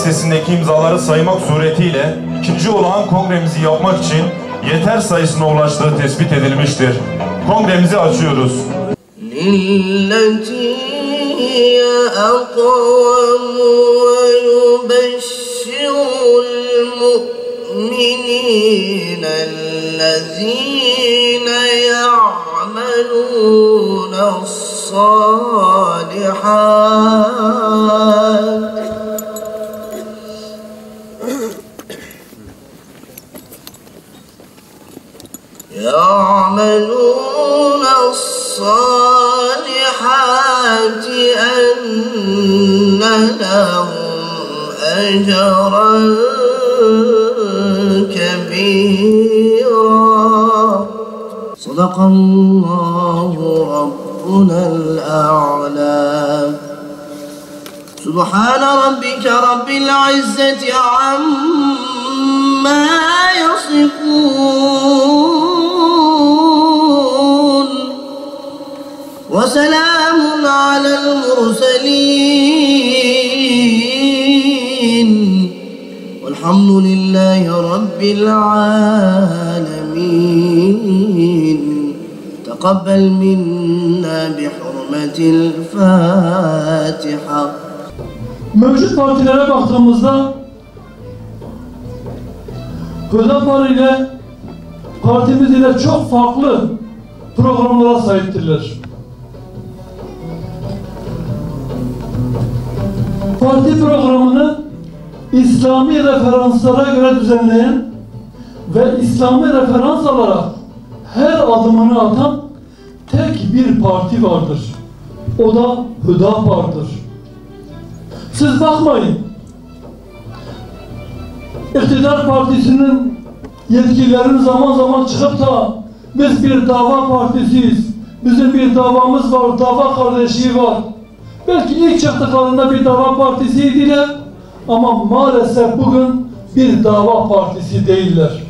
listesindeki imzaları saymak suretiyle ikinci olağan kongremizi yapmak için yeter sayısına ulaştığı tespit edilmiştir. Kongremizi açıyoruz. يعملون الصالحات أن لهم أجرا كبيرا صدق الله ربنا الأعلى سبحان ربك رب العزة عما يصفون وسلام على المرسلين والحمد لله رب العالمين تقبل منا بحرمة الفاتحة. Mevcut partilere baktığımızda Hüdapar ile partimiz ile çok farklı programlara sahiptirler. Parti programını İslami referanslara göre düzenleyen ve İslami referans alarak her adımını atan tek bir parti vardır. O da Hüdapar'dır. Siz bakmayın, İktidar Partisi'nin yetkililerin zaman zaman çıkıp da biz bir dava partisiyiz, bizim bir davamız var, dava kardeşliği var. Belki ilk çıktıklarında bir dava partisiydiler ama maalesef bugün bir dava partisi değiller.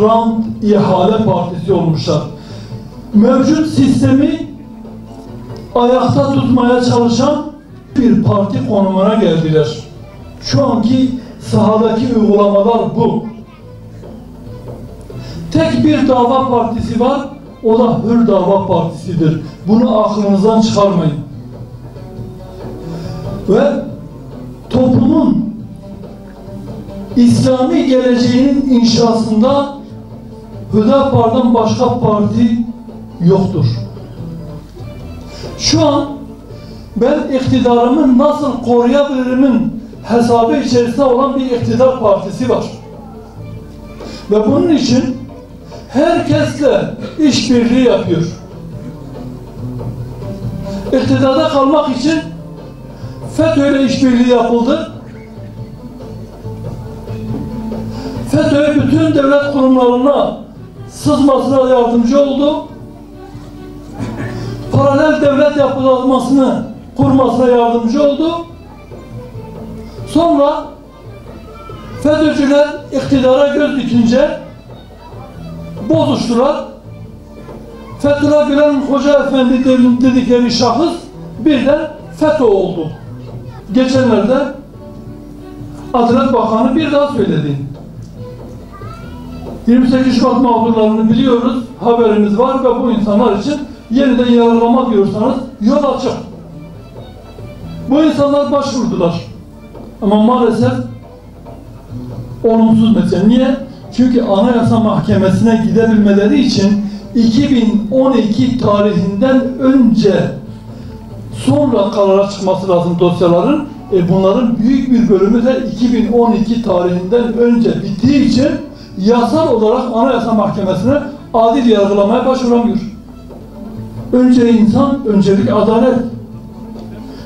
Rant, ihale partisi olmuşlar. Mevcut sistemi ayakta tutmaya çalışan bir parti konumuna geldiler. Şu anki sahadaki uygulamalar bu. Tek bir dava partisi var, o da Hür Dava Partisi'dir. Bunu aklınızdan çıkarmayın. Ve toplumun İslami geleceğinin inşasında Hüdapar'dan başka parti yoktur. Şu an ben iktidarımı nasıl koruyabilirimin hesabı içerisinde olan bir iktidar partisi var. Ve bunun için herkesle işbirliği yapıyor. İktidarda kalmak için FETÖ'yle işbirliği yapıldı. FETÖ bütün devlet kurumlarına sızmasına yardımcı oldu. Paralel devlet yapılanmasını kurmasına yardımcı oldu. Sonra FETÖ'cüler iktidara göz dikince bozuştular. Fethullah Gülen Hoca Efendi dedikleri şahıs birden FETÖ oldu. Geçenlerde Adalet Bakanı bir daha söyledi. 28 Şubat mağdurlarını biliyoruz, haberimiz var ve bu insanlar için yeniden yargılama diyorsanız yol açık. Bu insanlar başvurdular. Ama maalesef olumsuz mesele. Niye? Çünkü Anayasa Mahkemesi'ne gidebilmeleri için 2012 tarihinden önce sonra karara çıkması lazım dosyaların. Bunların büyük bir bölümü de 2012 tarihinden önce bittiği için yasal olarak Anayasa Mahkemesi'ne adil yargılamaya başvuramıyor. Önce insan, öncelik adalet.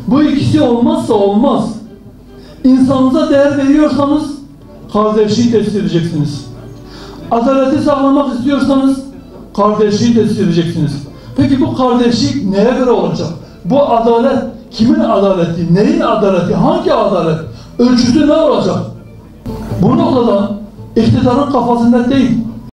Bu ikisi olmazsa olmaz. İnsanınıza değer veriyorsanız kardeşliği tesis edeceksiniz. Adaleti sağlamak istiyorsanız kardeşliği tesis edeceksiniz. Peki bu kardeşlik neye göre olacak? Bu adalet kimin adaleti, neyin adaleti, hangi adalet? Ölçüsü ne olacak? Bu noktada iktidarın kafasında değil,